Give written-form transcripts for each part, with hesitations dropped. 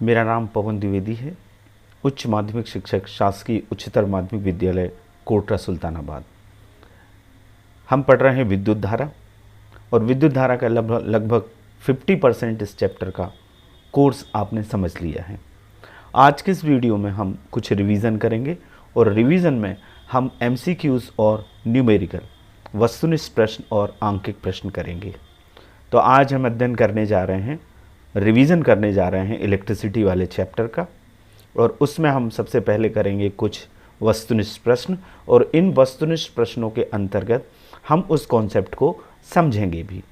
मेरा नाम पवन द्विवेदी है, उच्च माध्यमिक शिक्षक शासकीय उच्चतर माध्यमिक विद्यालय कोटरा सुल्तानाबाद। हम पढ़ रहे हैं विद्युत धारा और विद्युत धारा का लगभग 50% इस चैप्टर का कोर्स आपने समझ लिया है। आज के इस वीडियो में हम कुछ रिवीजन करेंगे और रिवीजन में हम MCQs और न्यूमेरिकल वस्तुनिष्ठ प्रश्न और आंकिक प्रश्न करेंगे। तो आज हम अध्ययन करने जा रहे हैं, रिवीजन करने जा रहे हैं इलेक्ट्रिसिटी वाले चैप्टर का, और उसमें हम सबसे पहले करेंगे कुछ वस्तुनिष्ठ प्रश्न और इन वस्तुनिष्ठ प्रश्नों के अंतर्गत हम उस कॉन्सेप्ट को समझेंगे भी,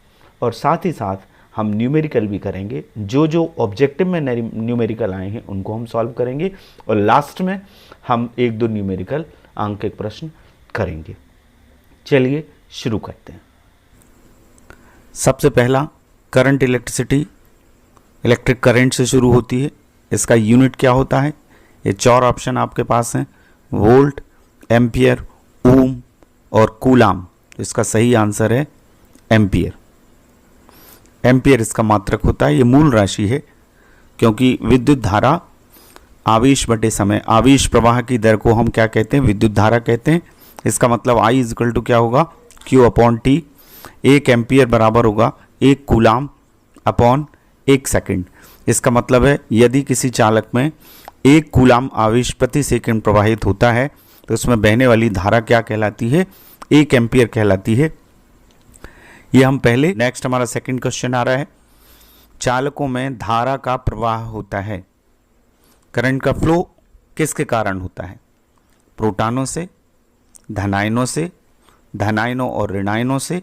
और साथ ही साथ हम न्यूमेरिकल भी करेंगे। जो जो ऑब्जेक्टिव में न्यूमेरिकल आए हैं उनको हम सॉल्व करेंगे और लास्ट में हम एक दो न्यूमेरिकल आंकिक प्रश्न करेंगे। चलिए शुरू करते हैं। सबसे पहला करंट इलेक्ट्रिसिटी, इलेक्ट्रिक करंट से शुरू होती है। इसका यूनिट क्या होता है? ये 4 ऑप्शन आपके पास हैं, वोल्ट, एम्पियर, ओम और कूलाम। तो इसका सही आंसर है एम्पियर। एम्पियर इसका मात्रक होता है। ये मूल राशि है क्योंकि विद्युत धारा आवेश बटे समय, आवेश प्रवाह की दर को हम क्या कहते हैं? विद्युत धारा कहते हैं। इसका मतलब I इक्वल टू क्या होगा? Q upon T। 1 एम्पियर बराबर होगा 1 कूलाम अपॉन 1 सेकंड। इसका मतलब है यदि किसी चालक में 1 कूलाम आवेश प्रति सेकंड प्रवाहित होता है तो उसमें बहने वाली धारा क्या कहलाती है? 1 एम्पियर कहलाती है। ये हम पहले, नेक्स्ट हमारा सेकंड क्वेश्चन आ रहा है। चालकों में धारा का प्रवाह होता है, करंट का फ्लो किसके कारण होता है? प्रोटॉनों से, धनायनों से, धनायनों और ऋणायनों से,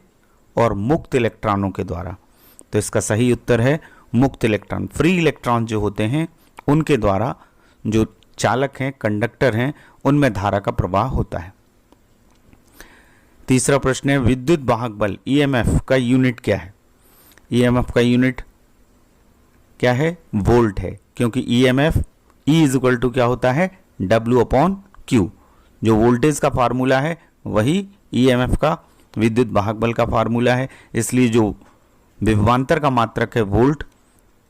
और मुक्त इलेक्ट्रॉनों के द्वारा। तो इसका सही उत्तर है मुक्त इलेक्ट्रॉन। फ्री इलेक्ट्रॉन जो होते हैं उनके द्वारा जो चालक हैं, कंडक्टर हैं, उनमें धारा का प्रवाह होता है। तीसरा प्रश्न है विद्युत वाहक बल EMF का यूनिट क्या है? EMF का यूनिट क्या है? वोल्ट है, क्योंकि EMF E इक्वल टू क्या होता है? W upon Q। जो वोल्टेज का फार्मूला है वही EMF का, विद्युत वाहक बल का फार्मूला है। इसलिए जो विभवांतर का मात्रक है वोल्ट,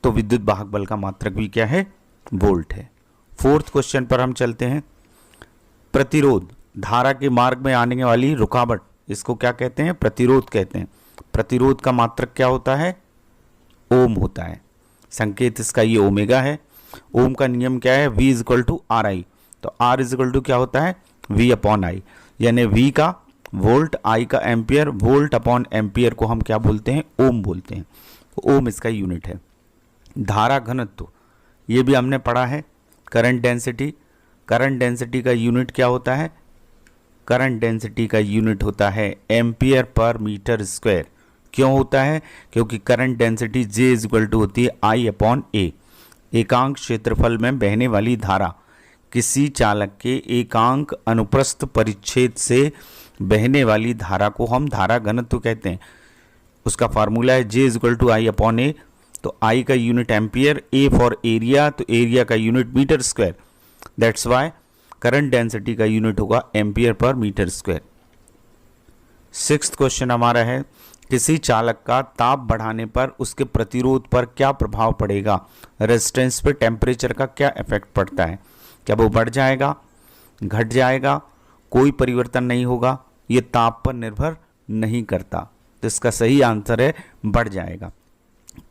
तो विद्युत वाहक बल का मात्रक भी क्या है? वोल्ट है। फोर्थ क्वेश्चन पर हम चलते हैं। प्रतिरोध, धारा के मार्ग में आने वाली रुकावट, इसको क्या कहते हैं? प्रतिरोध कहते हैं। प्रतिरोध का मात्रक क्या होता है? ओम होता है। संकेत इसका ये ओमेगा है। ओम का नियम क्या है? V equal to RI। तो R इक्वल टू क्या होता है? V अपॉन I, यानी V का वोल्ट, I का एम्पियर, वोल्ट अपॉन एम्पियर को हम क्या बोलते हैं? ओम बोलते हैं। तो ओम इसका यूनिट है। धारा घनत्व, ये भी हमने पढ़ा है। करंट डेंसिटी, करंट डेंसिटी का यूनिट क्या होता है? करंट डेंसिटी का यूनिट होता है एम्पियर पर मीटर स्क्वायर। क्यों होता है? क्योंकि current density J equal to होती है I अपॉन A। एकांक क्षेत्रफल में बहने वाली धारा, किसी चालक के एकांक अनुप्रस्थ परिच्छेद से बहने वाली धारा को हम धारा घनत्व कहते हैं। उसका फार्मूला है J equal to I upon A। तो I का unit ampere, A for area, तो एरिया का unit metre square. That's why current density का यूनिट होगा ampere per metre square. Sixth question हमारा है किसी चालक का ताप बढ़ाने पर उसके प्रतिरोध पर क्या प्रभाव पड़ेगा? रेजिस्टेंस पे टेम्परेचर का क्या इफेक्ट पड़ता है? क्या वो बढ़ जाएगा, घट जाएगा? कोई परिवर्तन नहीं होगा, ये ताप पर निर्भर नहीं करता। तो इसका सही आंसर है बढ़ जाएगा।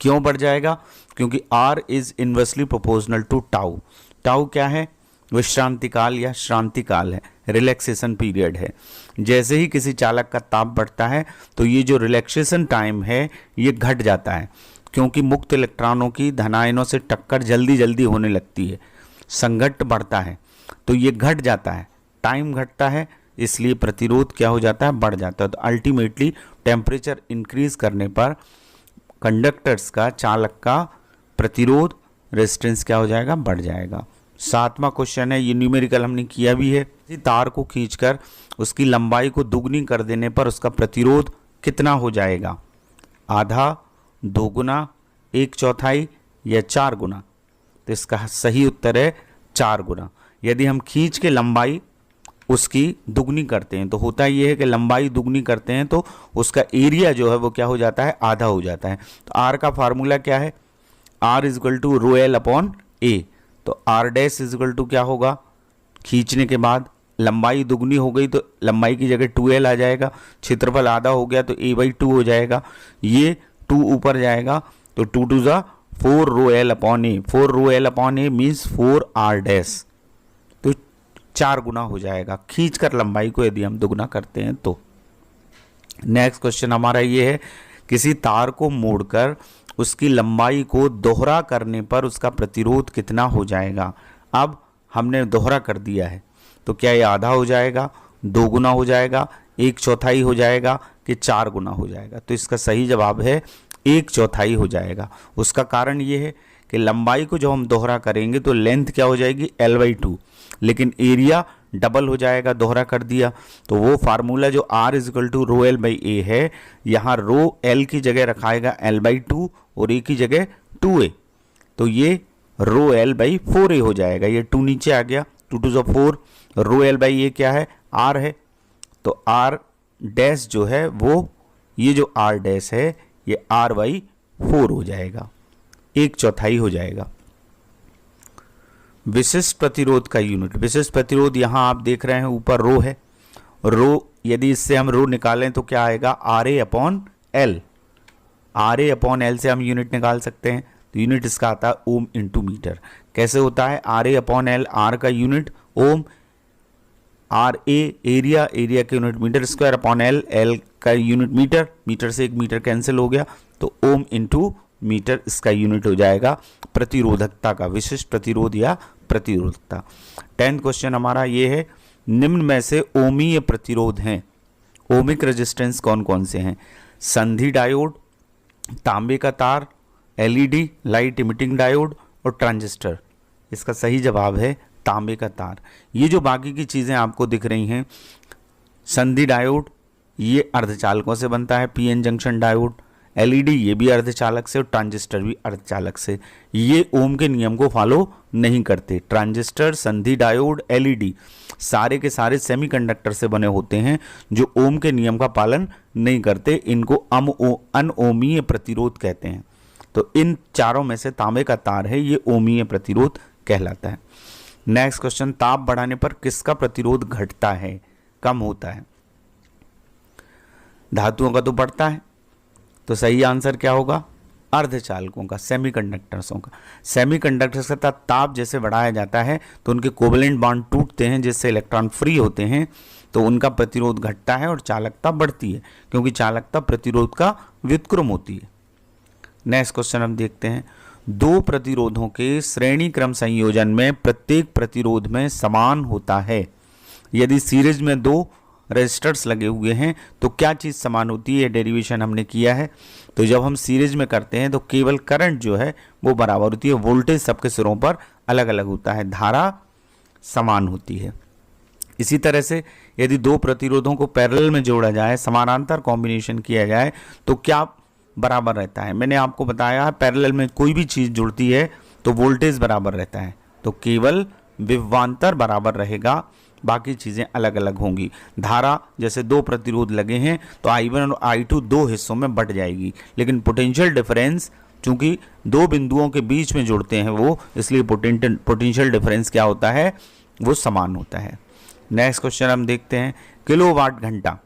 क्यों बढ़ जाएगा? क्योंकि R is inversely proportional to tau. Tau क्या है? विश्रांति काल या श्रांति काल है, रिलैक्सेशन पीरियड है। जैसे ही किसी चालक का ताप बढ़ता है तो ये जो रिलैक्सेशन टाइम है ये घट जाता है, क्योंकि मुक्त इलेक्ट्रॉनों की धनायनों से टक्कर जल्दी जल्दी होने लगती है, संघट्ट बढ़ता है, तो ये घट जाता है, टाइम घटता है, इसलिए प्रतिरोध क्या हो जाता है? बढ़ जाता है। तो अल्टीमेटली टेम्परेचर इंक्रीज करने पर कंडक्टर्स का, चालक का प्रतिरोध, रेजिस्टेंस क्या हो जाएगा? बढ़ जाएगा। 7वां क्वेश्चन है, ये न्यूमेरिकल हमने किया भी है। तार को खींचकर उसकी लंबाई को दुगनी कर देने पर उसका प्रतिरोध कितना हो जाएगा? आधा, 2 गुना, 1/4 या 4 गुना? तो इसका सही उत्तर है 4 गुना। यदि हम खींच के लंबाई उसकी दुगनी करते हैं तो होता ये है कि लंबाई दुगनी करते हैं तो उसका एरिया जो है वो क्या हो जाता है? आधा हो जाता है। तो आर का फार्मूला क्या है? R is equal to rho L upon A, तो R dash is equal to क्या होगा, खींचने के बाद लंबाई दुगनी हो गई तो लंबाई की जगह 2l आ जाएगा, क्षेत्रफल आधा हो गया तो a/2 हो जाएगा, ये 2 ऊपर जाएगा तो 2 2 ज़ा 4 rho L upon A, 4 rho L upon A means 4 R dash, तो 4 गुना हो जाएगा खींच कर लंबाई को यदि हम दुगना करते हैं तो। नेक्स्ट क्वेश्चन हमारा ये है, किसी तार को मोड़कर उसकी लंबाई को दोहरा करने पर उसका प्रतिरोध कितना हो जाएगा। अब हमने दोहरा कर दिया है तो क्या ये आधा हो जाएगा, 2 गुना हो जाएगा, 1/4 हो जाएगा कि 4 गुना हो जाएगा। तो इसका सही जवाब है 1/4 हो जाएगा। उसका कारण ये है कि लंबाई को जब हम दोहरा करेंगे तो लेंथ क्या हो जाएगी L/2, लेकिन एरिया डबल हो जाएगा, दोहरा कर दिया तो वो फार्मूला जो R = रो एल बाई ए है, यहाँ रो एल की जगह रखाएगा L/2 और ए की जगह 2a, तो ये रो एल बाई 4a हो जाएगा। ये 2 नीचे आ गया, 2 2 ज़ा 4, रो एल बाई ए क्या है, R है, तो R डैश जो है वो, ये जो R डैश है ये R/4 हो जाएगा, 1/4 हो जाएगा। विशिष्ट प्रतिरोध का यूनिट, विशिष्ट प्रतिरोध यहाँ आप देख रहे हैं ऊपर रो है, रो यदि इससे हम रो निकालें तो क्या आएगा, RA/L, RA/L से हम यूनिट निकाल सकते हैं, तो यूनिट इसका आता है ओम इंटू मीटर। कैसे होता है, RA/L, R का unit ohm, RA area, area का unit metre square upon L, L का यूनिट मीटर, मीटर से 1 मीटर कैंसिल हो गया तो ओम इंटू मीटर इसका यूनिट हो जाएगा प्रतिरोधकता का, विशिष्ट प्रतिरोध या प्रतिरोधकता। 10th क्वेश्चन हमारा ये है, निम्न में से ओमीय प्रतिरोध हैं, ओमिक रेजिस्टेंस कौन कौन से हैं, संधि डायोड, तांबे का तार, LED लाइट इमिटिंग डायोड और ट्रांजिस्टर। इसका सही जवाब है तांबे का तार। ये जो बाकी की चीज़ें आपको दिख रही हैं, संधि डायोड ये अर्धचालकों से बनता है, PN जंक्शन डायोड, LED ये भी अर्धचालक से और ट्रांजिस्टर भी अर्धचालक से। ये ओम के नियम को फॉलो नहीं करते। ट्रांजिस्टर, संधि डायोड, LED सारे के सारे सेमीकंडक्टर से बने होते हैं जो ओम के नियम का पालन नहीं करते, इनको अनओमीय प्रतिरोध कहते हैं। तो इन चारों में से तांबे का तार है, ये ओमीय प्रतिरोध कहलाता है। नेक्स्ट क्वेश्चन, ताप बढ़ाने पर किसका प्रतिरोध घटता है, कम होता है। धातुओं का तो बढ़ता है, तो सही आंसर क्या होगा, अर्धचालकों का, सेमीकंडक्टर्सों का। सेमीकंडक्टर्स का ताप जैसे बढ़ाया जाता है तो उनके कोवेलेंट बॉन्ड टूटते हैं जिससे इलेक्ट्रॉन फ्री होते हैं, तो उनका प्रतिरोध घटता है और चालकता बढ़ती है, क्योंकि चालकता प्रतिरोध का व्युत्क्रम होती है। नेक्स्ट क्वेश्चन हम देखते हैं, दो प्रतिरोधों के श्रेणी क्रम संयोजन में प्रत्येक प्रतिरोध में समान होता है। यदि सीरीज में दो रेजिस्टर्स लगे हुए हैं तो क्या चीज़ समान होती है, डेरिवेशन हमने किया है। तो जब हम सीरीज में करते हैं तो केवल करंट जो है वो बराबर होती है, वोल्टेज सबके सिरों पर अलग अलग होता है, धारा समान होती है। इसी तरह से यदि दो प्रतिरोधों को पैरेलल में जोड़ा जाए, समानांतर कॉम्बिनेशन किया जाए तो क्या बराबर रहता है। मैंने आपको बताया पैरेलल में कोई भी चीज़ जुड़ती है तो वोल्टेज बराबर रहता है, तो केवल विभवांतर बराबर रहेगा, बाकी चीज़ें अलग अलग होंगी। धारा जैसे दो प्रतिरोध लगे हैं तो I1 और I2 दो हिस्सों में बट जाएगी, लेकिन पोटेंशियल डिफरेंस चूंकि दो बिंदुओं के बीच में जुड़ते हैं वो, इसलिए पोटेंशियल डिफरेंस क्या होता है, वो समान होता है। नेक्स्ट क्वेश्चन हम देखते हैं, किलोवाट घंटा,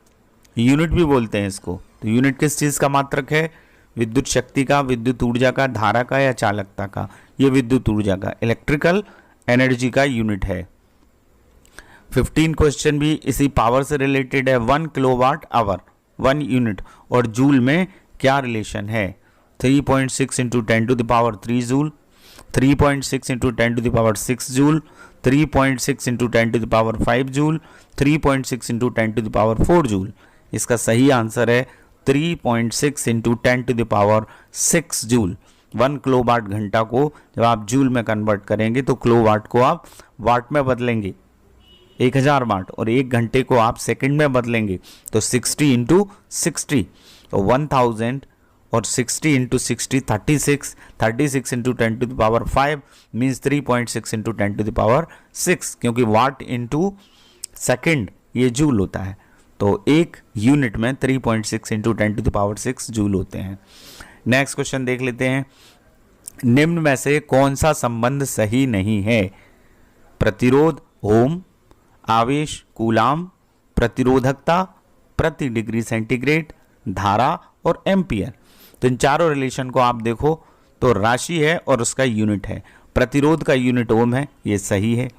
यूनिट भी बोलते हैं इसको, तो यूनिट किस चीज़ का मात्रक है, विद्युत शक्ति का, विद्युत ऊर्जा का, धारा का या चालकता का। ये विद्युत ऊर्जा का, इलेक्ट्रिकल एनर्जी का यूनिट है। 15 क्वेश्चन भी इसी पावर से रिलेटेड है। 1 किलोवाट आवर 1 यूनिट और जूल में क्या रिलेशन है। 3.6 into 10⁻³ joule, 3.6 into 10⁻6 joule, 3.6 into 10⁻5 joule, 3.6 into 10⁻4 joule. इसका सही आंसर है 3.6 इंटू 10⁻6 जूल। 1 किलोवाट घंटा को जब आप जूल में कन्वर्ट करेंगे तो किलोवाट को आप वाट में बदलेंगे 1000 वाट, और 1 घंटे को आप सेकंड में बदलेंगे तो 60 इंटू 60, तो 1000 और 60 इंटू 60 36, 36 इंटू 10⁵ मीन्स 3.6 इंटू 10⁻6, क्योंकि वाट इंटू सेकेंड ये जूल होता है, तो एक यूनिट में 3.6 इंटू 10⁻6 जूल होते हैं। नेक्स्ट क्वेश्चन देख लेते हैं, निम्न में से कौन सा संबंध सही नहीं है? प्रतिरोध ओम, आवेश कूलाम, प्रतिरोधकता प्रति डिग्री सेंटीग्रेड, धारा और एम्पियर। तो इन चारों रिलेशन को आप देखो तो राशि है और उसका यूनिट है। प्रतिरोध का यूनिट ओम है, ये सही है।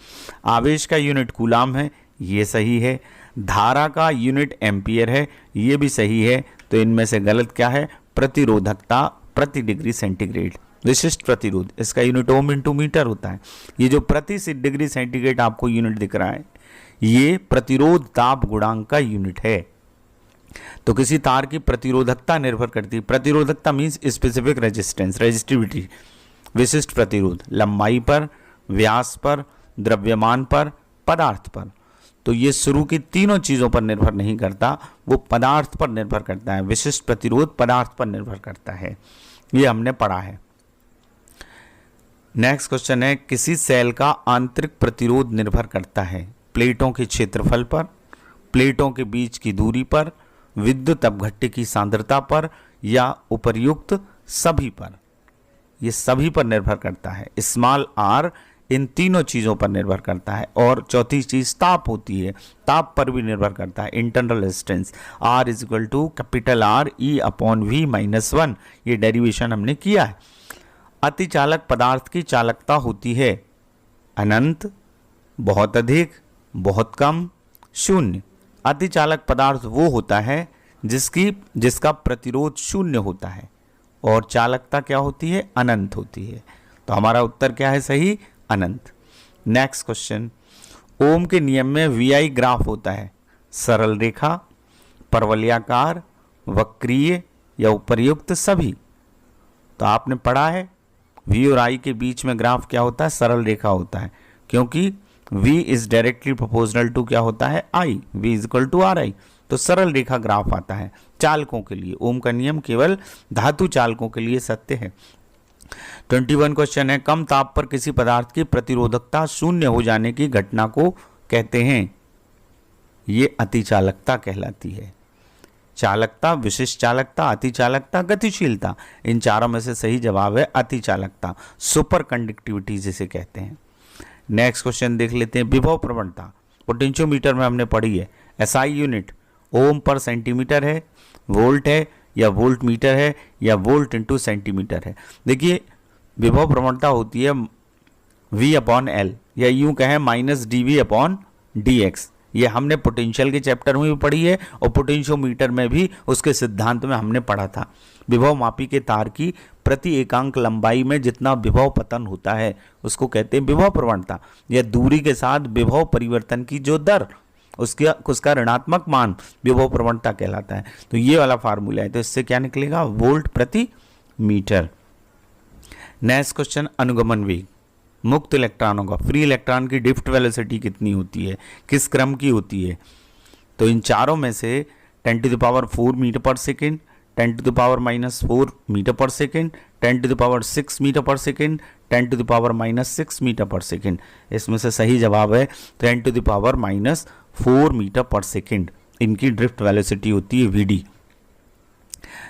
आवेश का यूनिट कूलाम है, ये सही है। धारा का यूनिट एम्पियर है, ये भी सही है। तो इनमें से गलत क्या है? प्रतिरोधकता प्रति डिग्री सेंटीग्रेड, विशिष्ट प्रतिरोध, इसका यूनिट ओम इंटू मीटर होता है। ये जो प्रति डिग्री सेंटीग्रेड आपको यूनिट दिख रहा है, ये प्रतिरोध ताप गुणांक का यूनिट है। तो किसी तार की प्रतिरोधकता निर्भर करती है। प्रतिरोधकता मीन्स स्पेसिफिक रेजिस्टेंस, रेजिस्टिविटी, विशिष्ट प्रतिरोध, लंबाई पर, व्यास पर, द्रव्यमान पर, पदार्थ पर। तो ये शुरू की तीनों चीजों पर निर्भर नहीं करता, वो पदार्थ पर निर्भर करता है। विशिष्ट प्रतिरोध पदार्थ पर निर्भर करता है, ये हमने पढ़ा है। नेक्स्ट क्वेश्चन है, किसी सेल का आंतरिक प्रतिरोध निर्भर करता है प्लेटों के क्षेत्रफल पर, प्लेटों के बीच की दूरी पर, विद्युत अपघट्य की सांद्रता पर, या उपर्युक्त सभी पर। ये सभी पर निर्भर करता है। स्मॉल आर इन तीनों चीज़ों पर निर्भर करता है। और चौथी चीज़ ताप होती है, ताप पर भी निर्भर करता है। Internal resistance R equal to capital R E/V-1, ये डेरिवेशन हमने किया है। अतिचालक पदार्थ की चालकता होती है अनंत, बहुत अधिक, बहुत कम, शून्य। अतिचालक पदार्थ वो होता है जिसका प्रतिरोध शून्य होता है और चालकता क्या होती है? अनंत होती है। तो हमारा उत्तर क्या है सही? अनंत। नेक्स्ट क्वेश्चन, ओम के नियम में VI ग्राफ होता है सरल रेखा, परवलयाकार, वक्रीय या उपर्युक्त सभी। तो आपने पढ़ा है V और I के बीच में ग्राफ क्या होता है? सरल रेखा होता है, क्योंकि V is directly proportional to क्या होता है? I, V is equal to RI। तो सरल रेखा ग्राफ आता है चालकों के लिए। ओम का नियम केवल धातु चालकों के लिए सत्य है। 21 क्वेश्चन है, कम ताप पर किसी पदार्थ की प्रतिरोधकता शून्य हो जाने की घटना को कहते हैं? ये अतिचालकता कहलाती है। चालकता, विशिष्ट चालकता, अतिचालकता, गतिशीलता, इन चारों में से सही जवाब है अतिचालकता, सुपर कंडक्टिविटी जिसे कहते हैं। नेक्स्ट क्वेश्चन देख लेते हैं, विभव प्रवणता पोटेंशियोमीटर में हमने पढ़ी है। SI यूनिट ओम पर सेंटीमीटर है, वोल्ट है या वोल्ट मीटर है या वोल्ट इंटू सेंटीमीटर है। देखिए विभव प्रवणता होती है V/L, या यूं कहें -dV/dx। ये हमने पोटेंशियल के चैप्टर में भी पढ़ी है और पोटेंशियोमीटर में भी उसके सिद्धांत में हमने पढ़ा था। विभव मापी के तार की प्रति एकांक लंबाई में जितना विभव पतन होता है उसको कहते हैं विभव प्रवणता, या दूरी के साथ विभव परिवर्तन की जो दर, उसका ऋणात्मक मान विभव प्रवणता कहलाता है। तो ये वाला फार्मूला है, तो इससे क्या निकलेगा? वोल्ट प्रति मीटर। नेक्स्ट क्वेश्चन, अनुगमन वेग मुक्त इलेक्ट्रॉनों का, फ्री इलेक्ट्रॉन की ड्रिफ्ट वेलोसिटी कितनी होती है, किस क्रम की होती है? तो इन चारों में से 10⁴ metre per second, 10⁻⁻⁴ metre per second, 10⁻⁶ metre per second, 10⁻⁻⁶ metre per second, इसमें से सही जवाब है 10⁻⁴ मीटर पर सेकेंड। इनकी ड्रिफ्ट वेलोसिटी होती है VD।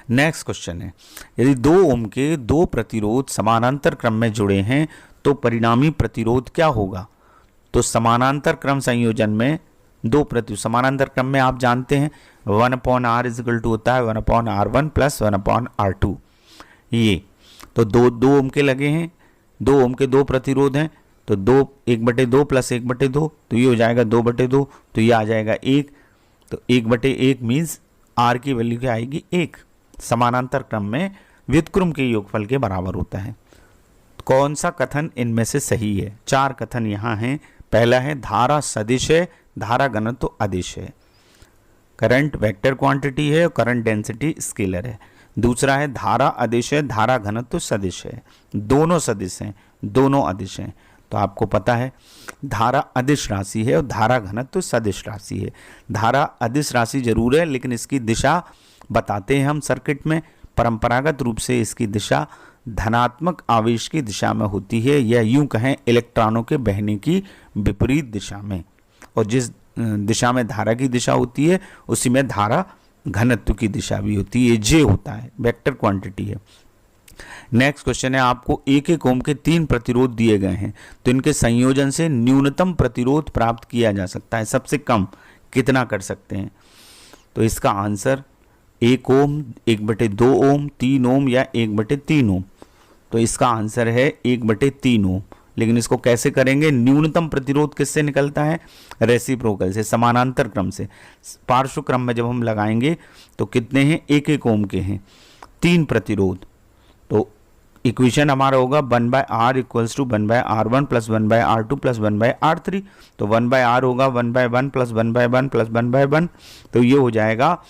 नेक्स्ट क्वेश्चन है, यदि 2 ओम के 2 प्रतिरोध समानांतर क्रम में जुड़े हैं तो परिणामी प्रतिरोध क्या होगा? तो समानांतर क्रम संयोजन में 2 प्रतिरोध समानांतर क्रम में आप जानते हैं 1/R इज इक्वल टू होता है 1/R1 प्लस 1/R2। ये तो 2 ओम के लगे हैं, 2 ओम के 2 प्रतिरोध हैं, तो 1/2 प्लस 1/2, तो ये हो जाएगा 2/2, तो ये आ जाएगा 1। तो 1/1 मीन्स R की वैल्यू क्या आएगी? 1। समानांतर क्रम में व्युत्क्रम के योगफल के बराबर होता है। कौन सा कथन इनमें से सही है? 4 कथन यहाँ हैं। पहला है धारा सदिश है, धारा घनत्व अदिश है। करंट वेक्टर क्वांटिटी है और करंट डेंसिटी स्केलर है। दूसरा है धारा अदिश है, धारा घनत्व सदिश है। दोनों सदिश हैं, दोनों अदिश हैं। तो आपको पता है धारा अदिश राशि है और धारा घनत्व सदिश राशि है। धारा अदिश राशि जरूर है, लेकिन इसकी दिशा बताते हैं हम सर्किट में। परंपरागत रूप से इसकी दिशा धनात्मक आवेश की दिशा में होती है, या यूं कहें इलेक्ट्रॉनों के बहने की विपरीत दिशा में। और जिस दिशा में धारा की दिशा होती है उसी में धारा घनत्व की दिशा भी होती है। J होता है, वेक्टर क्वांटिटी है। नेक्स्ट क्वेश्चन है, आपको 1 ओम के 3 प्रतिरोध दिए गए हैं, तो इनके संयोजन से न्यूनतम प्रतिरोध प्राप्त किया जा सकता है, सबसे कम कितना कर सकते हैं? तो इसका आंसर 1 ओम, 1/2 ओम, 3 ओम या 1/3 ओम। तो इसका आंसर है 1/3 ओम। लेकिन इसको कैसे करेंगे? न्यूनतम प्रतिरोध किससे निकलता है? रेसिप्रोकल से, समानांतर क्रम से। पार्श्व क्रम में जब हम लगाएंगे तो कितने हैं? 1 ओम के हैं 3 प्रतिरोध। तो इक्वेशन हमारा होगा 1/R equals to 1/R1 plus 1/R2 plus 1/R3। तो 1/R होगा 1/1 प्लस 1/1 प्लस 1/1। तो ये हो जाएगा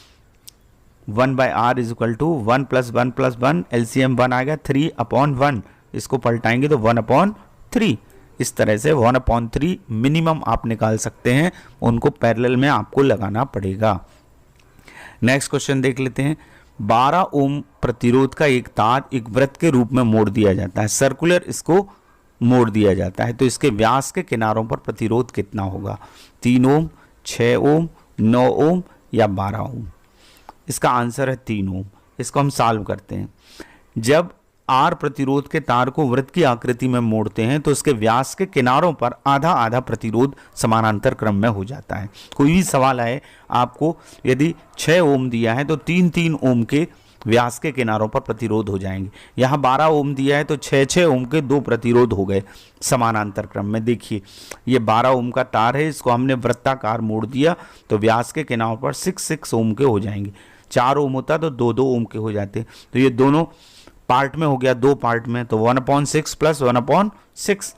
1/R is equal to 1 plus 1 plus 1, LCM 1 आ गया, 3/1। इसको पलटाएंगे तो 1/3। इस तरह से 1/3 मिनिमम आप निकाल सकते हैं, उनको पैरेलल में आपको लगाना पड़ेगा। नेक्स्ट क्वेश्चन देख लेते हैं। 12 ओम प्रतिरोध का एक तार एक वृत्त के रूप में मोड़ दिया जाता है, सर्कुलर इसको मोड़ दिया जाता है, तो इसके व्यास के किनारों पर प्रतिरोध कितना होगा? 3 ओम, 6 ओम, 9 ओम या 12 ओम? इसका आंसर है 3 ओम। इसको हम सॉल्व करते हैं। जब आर प्रतिरोध के तार को वृत्त की आकृति में मोड़ते हैं तो उसके व्यास के किनारों पर आधा आधा प्रतिरोध समानांतर क्रम में हो जाता है। कोई भी सवाल आए आपको, यदि 6 ओम दिया है तो 3-3 ओम के व्यास के किनारों पर प्रतिरोध हो जाएंगे। यहाँ 12 ओम दिया है तो 6-6 ओम के 2 प्रतिरोध हो गए समानांतर क्रम में। देखिए ये 12 ओम का तार है, इसको हमने वृत्ताकार मोड़ दिया तो व्यास के किनारों पर 6-6 ओम के हो जाएंगे। 4 ओम होता तो 2-2 ओम के हो जाते। तो ये दोनों पार्ट में हो गया, 2 पार्ट में, तो 1/6 प्लस 1/6।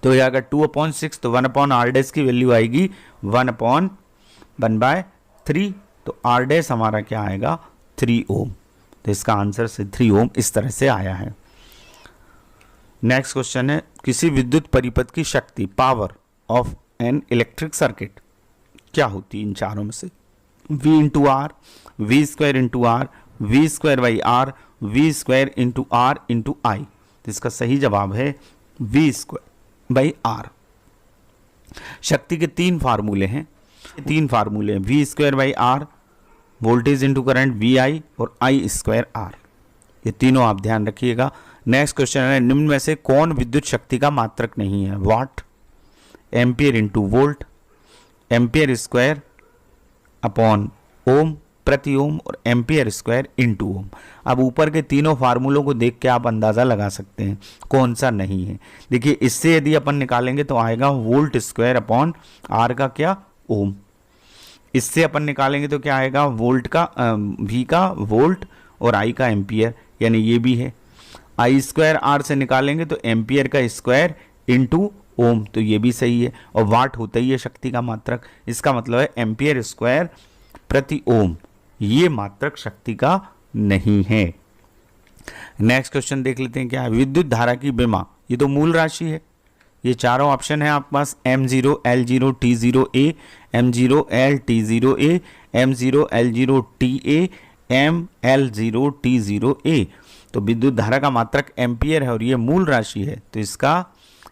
तो ये अगर 2/6 तो 1/R डैश की वैल्यू आएगी 1/1/3। तो R डैश हमारा क्या आएगा? 3 ओम। तो इसका आंसर से 3 ओम इस तरह से आया है। नेक्स्ट क्वेश्चन है, किसी विद्युत परिपथ की शक्ति, power of an electric circuit क्या होती है इन चारों में से? V into R, V square into R, V square by R, V square into R into I. तो इसका सही जवाब है वी स्क्वायर बाई आर। शक्ति के 3 फार्मूले हैं, V square by R, voltage into current V I और आई स्क्वायर आर। ये तीनों आप ध्यान रखिएगा। नेक्स्ट क्वेश्चन है, निम्न में से कौन विद्युत शक्ति का मात्रक नहीं है? Watt, ampere into volt, ampere square upon ohm प्रति ओम और एम्पियर स्क्वायर इंटू ओम। अब ऊपर के तीनों फार्मूलों को देख के आप अंदाज़ा लगा सकते हैं कौन सा नहीं है। देखिए इससे यदि अपन निकालेंगे तो आएगा वोल्ट स्क्वायर अपॉन आर का क्या? ओम। इससे अपन निकालेंगे तो क्या आएगा? वोल्ट का वी का वोल्ट और आई का एम्पियर, यानी ये भी है। आई स्क्वायर आर से निकालेंगे तो एम्पियर का स्क्वायर इंटू ओम, तो ये भी सही है। और वाट होता ही है शक्ति का मात्रक, इसका मतलब है एम्पियर स्क्वायर प्रति ओम, ये मात्रक शक्ति का नहीं है। नेक्स्ट क्वेश्चन देख लेते हैं क्या है। विद्युत धारा की विमा, ये तो मूल राशि है। ये चारों ऑप्शन है आपके पास, M0 L0 T0A, M0 L T0A, M0 L0 TA, ML0 T0A। तो विद्युत धारा का मात्रक एम्पियर है और ये मूल राशि है, तो इसका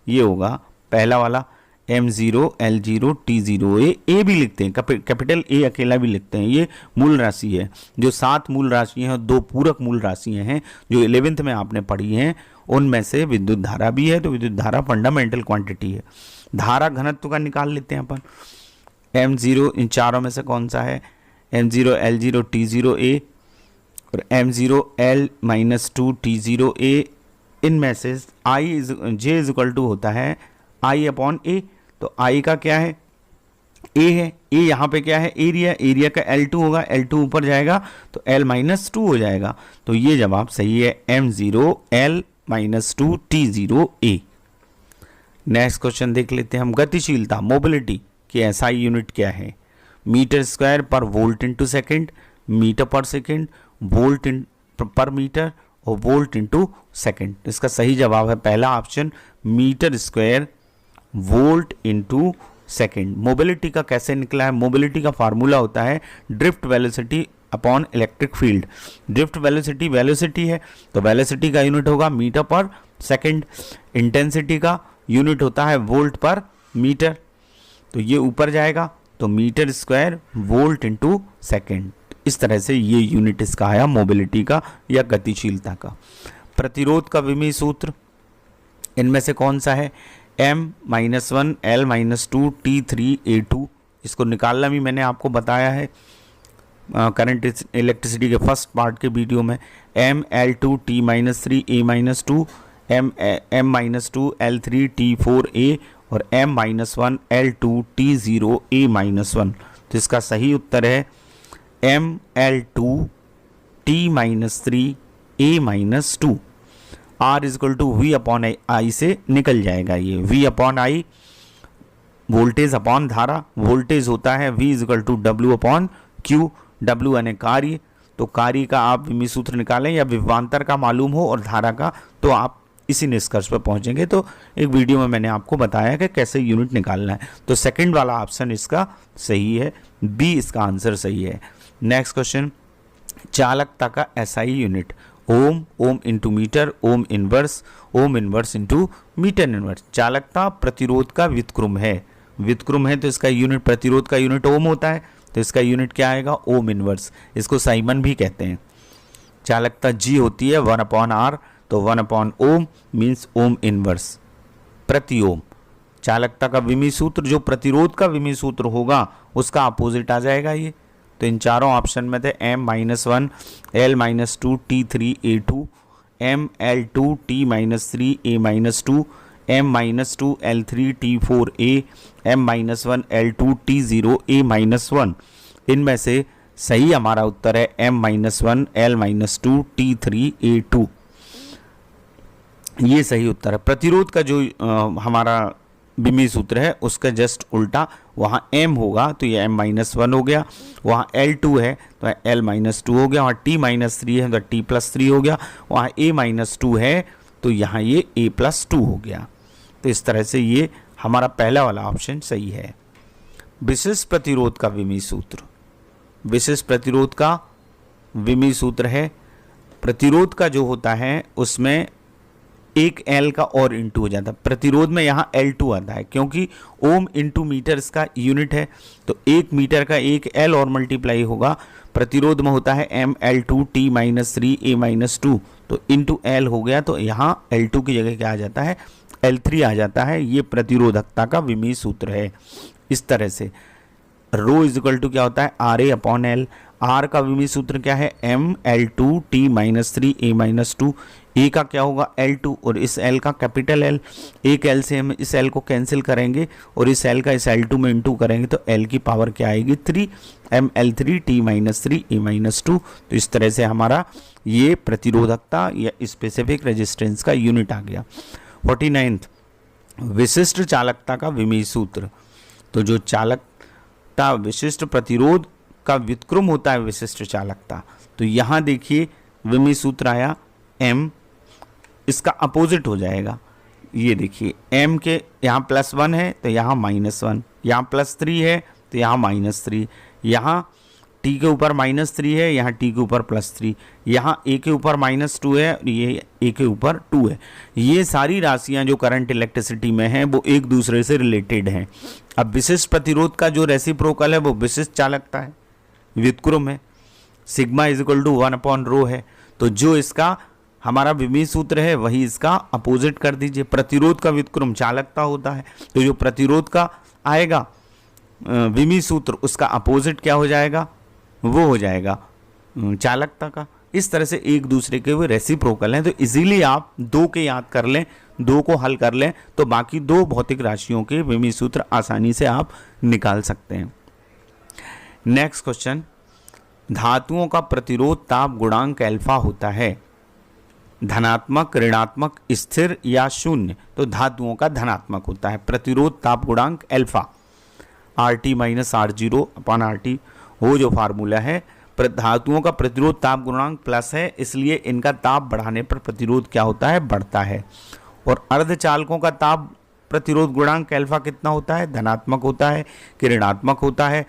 ये होगा पहला वाला M0 L0 T0A। ए भी लिखते हैं, कैपिटल ए अकेला भी लिखते हैं, ये मूल राशि है। जो 7 मूल राशियां हैं, 2 पूरक मूल राशियां हैं जो 11th में आपने पढ़ी हैं, उनमें से विद्युत धारा भी है। तो विद्युत धारा फंडामेंटल क्वांटिटी है। धारा घनत्व का निकाल लेते हैं अपन। M0 इन चारों में से कौन सा है? M0 L0 T0A और M0 L-2 T0A। इनमें से J इज इक्वल टू होता है I अपॉन A। तो I का क्या है? A है। A यहाँ पे क्या है? एरिया का L2 होगा, L2 ऊपर जाएगा तो L-2 हो जाएगा। तो ये जवाब सही है, M0 L-2 T0A। Next question देख लेते हैं हम। गतिशीलता, मोबिलिटी की SI यूनिट क्या है? Metre square per volt into second, metre per second, volt per metre और वोल्ट इंटू सेकेंड। इसका सही जवाब है पहला option, metre square volt into second. Mobility का कैसे निकला है? मोबिलिटी का फार्मूला होता है drift velocity upon electric field. Drift velocity velocity है तो वेलोसिटी का यूनिट होगा मीटर पर सेकेंड। इंटेंसिटी का यूनिट होता है वोल्ट पर मीटर, तो ये ऊपर जाएगा तो metre square volt into second. इस तरह से ये यूनिट इसका आया मोबिलिटी का या गतिशीलता का। प्रतिरोध का विमीय सूत्र इनमें से कौन सा है? M-1 L-2 T3A2। इसको निकालना भी मैंने आपको बताया है करंट इलेक्ट्रिसिटी के फर्स्ट पार्ट के वीडियो में। ML2 T-3 A-2 M-2 L3 T4A और M-1 L2 T0 A-1। तो इसका सही उत्तर है ML2 T-3 A-2। R is equal to V upon I से निकल जाएगा ये। V upon I voltage upon धारा, वोल्टेज होता है V is equal to W upon Q। W यानी कार्य, तो कार्य का आप विमीय सूत्र निकालें या विभवांतर का मालूम हो और धारा का, तो आप इसी निष्कर्ष पर पहुंचेंगे। तो एक वीडियो में मैंने आपको बताया कि कैसे यूनिट निकालना है। तो सेकंड वाला ऑप्शन इसका सही है, बी इसका आंसर सही है। नेक्स्ट क्वेश्चन, चालकता का SI unit ohm, ohm into metre, ohm inverse into metre inverse. चालकता प्रतिरोध का व्युत्क्रम है, व्युत्क्रम है तो इसका यूनिट, प्रतिरोध का यूनिट ओम होता है तो इसका यूनिट क्या आएगा? Ohm inverse. इसको साइमन भी कहते हैं। चालकता जी होती है 1/R, तो 1 ओम मीन्स ओम इनवर्स प्रति ओम। चालकता का विमीय सूत्र जो प्रतिरोध का विमीय सूत्र होगा उसका अपोजिट आ जाएगा ये। तो इन चारों ऑप्शन में थे M-1 L-2 T3A2, ML2 T-3 A-2, M-2 L3 T4A, M-1 L2 T0 A-1। इनमें से सही हमारा उत्तर है M-1 L-2 T3A2। ये सही उत्तर है। प्रतिरोध का जो हमारा विमीय सूत्र है उसका जस्ट उल्टा, वहाँ M होगा तो ये M-1 हो गया, वहाँ L2 है तो L-2 हो गया, वहाँ T-3 है तो T+3 हो गया, वहाँ A-2 है तो यहाँ ये A+2 हो गया। तो इस तरह से ये हमारा पहला वाला ऑप्शन सही है। विशिष्ट प्रतिरोध का विमीय सूत्र, विशिष्ट प्रतिरोध का विमीय सूत्र है, प्रतिरोध का जो होता है उसमें एक L का और इंटू हो जाता है। प्रतिरोध में यहाँ L2 आता है क्योंकि ओम इंटू मीटर इसका यूनिट है, तो 1 मीटर का एक L और मल्टीप्लाई होगा। प्रतिरोध में होता है ML2 T-3 A-2, तो इंटू L हो गया, तो यहाँ L2 की जगह क्या आ जाता है? L3 आ जाता है। ये प्रतिरोधकता का विमीय सूत्र है। इस तरह से रो इजइक्वल टू क्या होता है? RA upon L। R का विमीय सूत्र क्या है? ML2 T-3 A-2। ए का क्या होगा? L2 और इस L का कैपिटल L। एक L से हम इस L को कैंसिल करेंगे और इस L का इस L2 में इंटू करेंगे तो L की पावर क्या आएगी? 3। ML3 T-3 A-2। तो इस तरह से हमारा ये प्रतिरोधकता या स्पेसिफिक रेजिस्टेंस का यूनिट आ गया। 49th, विशिष्ट चालकता का विमीय सूत्र। तो जो चालकता विशिष्ट प्रतिरोध का व्युत्क्रम होता है विशिष्ट चालकता, तो यहाँ देखिए विमीय सूत्र आया M, इसका अपोजिट हो जाएगा। ये देखिए M के यहाँ +1 है तो यहाँ -1, यहाँ +3 है तो यहाँ -3, यहाँ T के ऊपर -3 है, यहाँ T के ऊपर +3, यहाँ A के ऊपर -2 है और ये A के ऊपर 2 है। ये सारी राशियाँ जो करंट इलेक्ट्रिसिटी में हैं वो एक दूसरे से रिलेटेड हैं। अब विशिष्ट प्रतिरोध का जो रेसिप्रोकल है वो विशिष्ट चालकता है, व्युत्क्रम है, सिग्मा इजइक्वल टू 1/ρ है। तो जो इसका हमारा विमीय सूत्र है वही इसका अपोजिट कर दीजिए। प्रतिरोध का व्युत्क्रम चालकता होता है, तो जो प्रतिरोध का आएगा विमीय सूत्र उसका अपोजिट क्या हो जाएगा? वो हो जाएगा चालकता का। इस तरह से एक दूसरे के वो रेसिप्रोकल हैं। तो इजीली आप 2 के याद कर लें, 2 को हल कर लें तो बाकी 2 भौतिक राशियों के विमीय सूत्र आसानी से आप निकाल सकते हैं। नेक्स्ट क्वेश्चन, धातुओं का प्रतिरोध ताप गुणांक अल्फा होता है, धनात्मक, ऋणात्मक, स्थिर या शून्य? तो धातुओं का धनात्मक होता है प्रतिरोध ताप गुणांक alpha. RT - R0 upon RT वो जो फार्मूला है। धातुओं का प्रतिरोध ताप गुणांक प्लस है, इसलिए इनका ताप बढ़ाने पर प्रतिरोध क्या होता है? बढ़ता है। और अर्धचालकों का ताप प्रतिरोध गुणांक अल्फा कितना होता है? धनात्मक होता है कि ऋणात्मक होता है,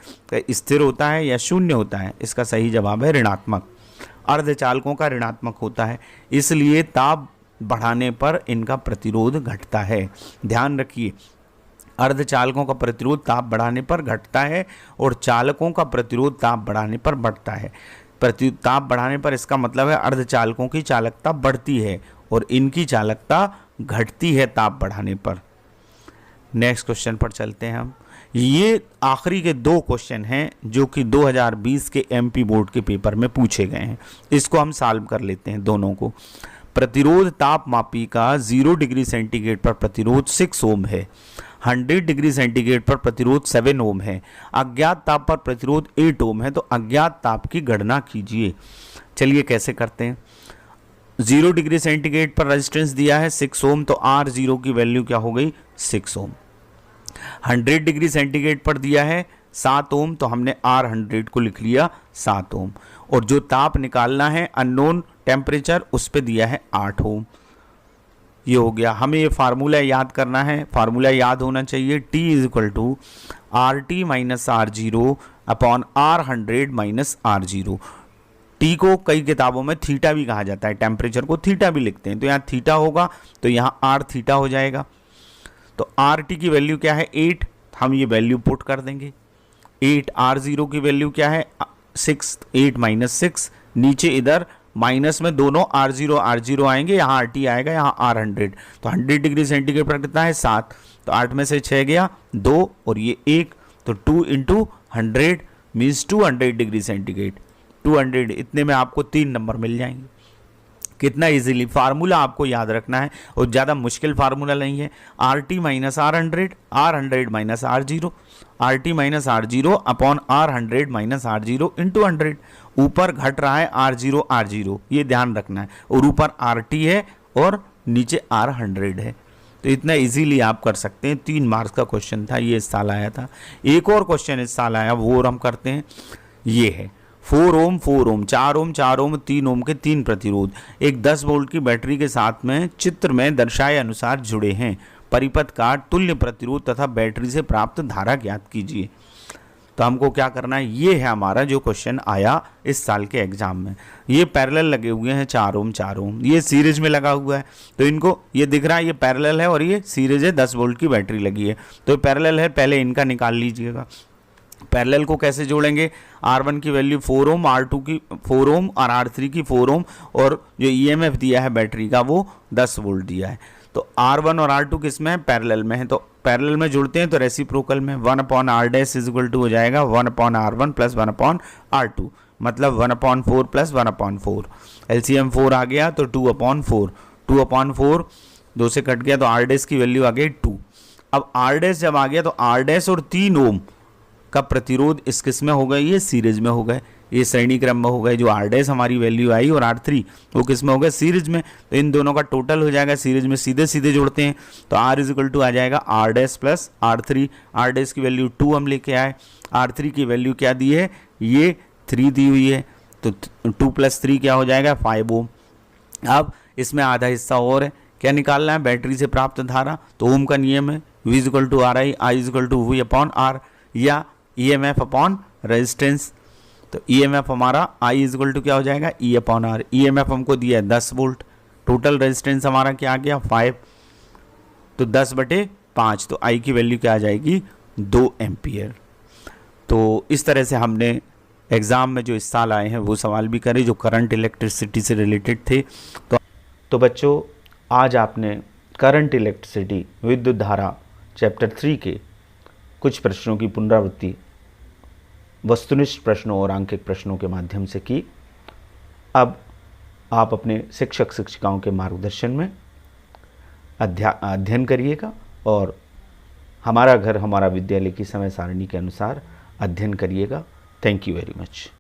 स्थिर होता है या शून्य होता है? इसका सही जवाब है ऋणात्मक। अर्धचालकों का ऋणात्मक होता है, इसलिए ताप बढ़ाने पर इनका प्रतिरोध घटता है। ध्यान रखिए, अर्धचालकों का प्रतिरोध ताप बढ़ाने पर घटता है और चालकों का प्रतिरोध ताप बढ़ाने पर बढ़ता है। ताप बढ़ाने पर इसका मतलब है अर्धचालकों की चालकता बढ़ती है और इनकी चालकता घटती है ताप बढ़ाने पर। नेक्स्ट क्वेश्चन पर चलते हैं हम। ये आखिरी के 2 क्वेश्चन हैं जो कि 2020 के एमपी बोर्ड के पेपर में पूछे गए हैं। इसको हम सॉल्व कर लेते हैं दोनों को। प्रतिरोध तापमापी का 0 डिग्री सेंटीग्रेड पर प्रतिरोध 6 ओम है, 100 डिग्री सेंटीग्रेड पर प्रतिरोध 7 ओम है, अज्ञात ताप पर प्रतिरोध 8 ओम है। तो अज्ञात ताप की गणना कीजिए। चलिए कैसे करते हैं। 0 डिग्री सेंटीग्रेड पर रेजिस्टेंस दिया है 6 ओम, तो R0 की वैल्यू क्या हो गई 6 ओम। 100 डिग्री सेंटीग्रेड पर दिया है 7 ओम, तो हमने R100 को लिख लिया 7 ओम। और जो ताप निकालना है अननोन टेम्परेचर, उस पे दिया है 8 ओम। ये हो गया। हमें ये फार्मूला याद करना है, फार्मूला याद होना चाहिए T = RT - R0 upon R100 - R0। T को कई किताबों में थीटा भी कहा जाता है, टेम्परेचर को थीटा भी लिखते हैं, तो यहाँ थीटा होगा तो यहाँ R थीटा हो जाएगा। तो RT की वैल्यू क्या है 8, हम ये वैल्यू पुट कर देंगे। 8 R0 की वैल्यू क्या है 6, 8 - 6, नीचे इधर माइनस में दोनों R0 आएंगे, यहाँ RT आएगा, यहाँ R100। तो 100 डिग्री सेंटीग्रेड पर कितना है 7, तो 8 में से 6 गया 2 और ये 1, तो 2 × 100 मीन्स 200 डिग्री सेंटीग्रेड। 200 इतने में आपको 3 नंबर मिल जाएंगे। कितना इजीली फार्मूला आपको याद रखना है और ज़्यादा मुश्किल फार्मूला नहीं है। RT - R100, R100 - R0, RT - R0 upon R100 - R0 into 100। ऊपर घट रहा है R0, ये ध्यान रखना है, और ऊपर RT है और नीचे R100 है। तो इतना इजीली आप कर सकते हैं। 3 मार्क्स का क्वेश्चन था, ये इस साल आया था। एक और क्वेश्चन इस साल आया, वो और हम करते हैं। ये है 4 ओम 4 ओम 4 ओम 4 ओम 3 ओम के 3 प्रतिरोध एक 10 वोल्ट की बैटरी के साथ में चित्र में दर्शाए अनुसार जुड़े हैं। परिपथ का तुल्य प्रतिरोध तथा बैटरी से प्राप्त धारा ज्ञात कीजिए। तो हमको क्या करना है, ये है हमारा जो क्वेश्चन आया इस साल के एग्जाम में। ये पैरेलल लगे हुए हैं 4 ओम 4 ओम, ये सीरीज में लगा हुआ है, तो इनको ये दिख रहा है ये पैरेलल है और ये सीरीज है, 10 वोल्ट की बैटरी लगी है, तो ये पैरेलल है। पहले इनका निकाल लीजिएगा। पैरेलल को कैसे जोड़ेंगे, R1 की वैल्यू 4 ओम, R2 की 4 ओम और R3 की 4 ओम, और जो EMF दिया है बैटरी का वो 10 वोल्ट दिया है। तो R1 और R2 किस में है, पैरेलल में है, तो पैरेलल में जुड़ते हैं तो रेसिप्रोकल में 1/R' हो जाएगा 1/R1 + 1/R2, मतलब 1/4 + 1/4। LCM 4 आ गया तो 2/4, 2/4 2 से कट गया तो R' की वैल्यू आ गई 2। अब R' जब आ गया तो R' और 3 ओम का प्रतिरोध इस किस में हो गए, ये सीरीज में हो गए, ये श्रेणी क्रम में हो गए। जो R' हमारी वैल्यू आई और R3 वो किस में हो गए, सीरीज में। तो इन दोनों का टोटल हो जाएगा सीरीज में, सीधे सीधे जोड़ते हैं तो R आ जाएगा R' + R3। R' की वैल्यू 2 हम लेके आए, R3 की वैल्यू क्या दी है, ये 3 दी हुई है, तो 2 + 3 क्या हो जाएगा 5 ओम। अब इसमें आधा हिस्सा और है, क्या निकालना है, बैटरी से प्राप्त धारा। तो ओम का नियम है V = RI, I = V/R, या EMF अपॉन रेजिस्टेंस। तो EMF हमारा I = क्या हो जाएगा E/R। EMF हमको दिया है 10 वोल्ट, टोटल रेजिस्टेंस हमारा क्या आ गया 5, तो 10/5, तो I की वैल्यू क्या आ जाएगी 2 एम्पियर। तो इस तरह से हमने एग्ज़ाम में जो इस साल आए हैं वो सवाल भी करे जो करंट इलेक्ट्रिसिटी से रिलेटेड थे। तो बच्चों आज आपने करंट इलेक्ट्रिसिटी विद्युत धारा चैप्टर 3 के कुछ प्रश्नों की पुनरावृत्ति वस्तुनिष्ठ प्रश्नों और आंकिक प्रश्नों के माध्यम से की। अब आप अपने शिक्षक शिक्षिकाओं के मार्गदर्शन में अध्ययन करिएगा और हमारा घर हमारा विद्यालय की समय सारणी के अनुसार अध्ययन करिएगा। Thank you very much.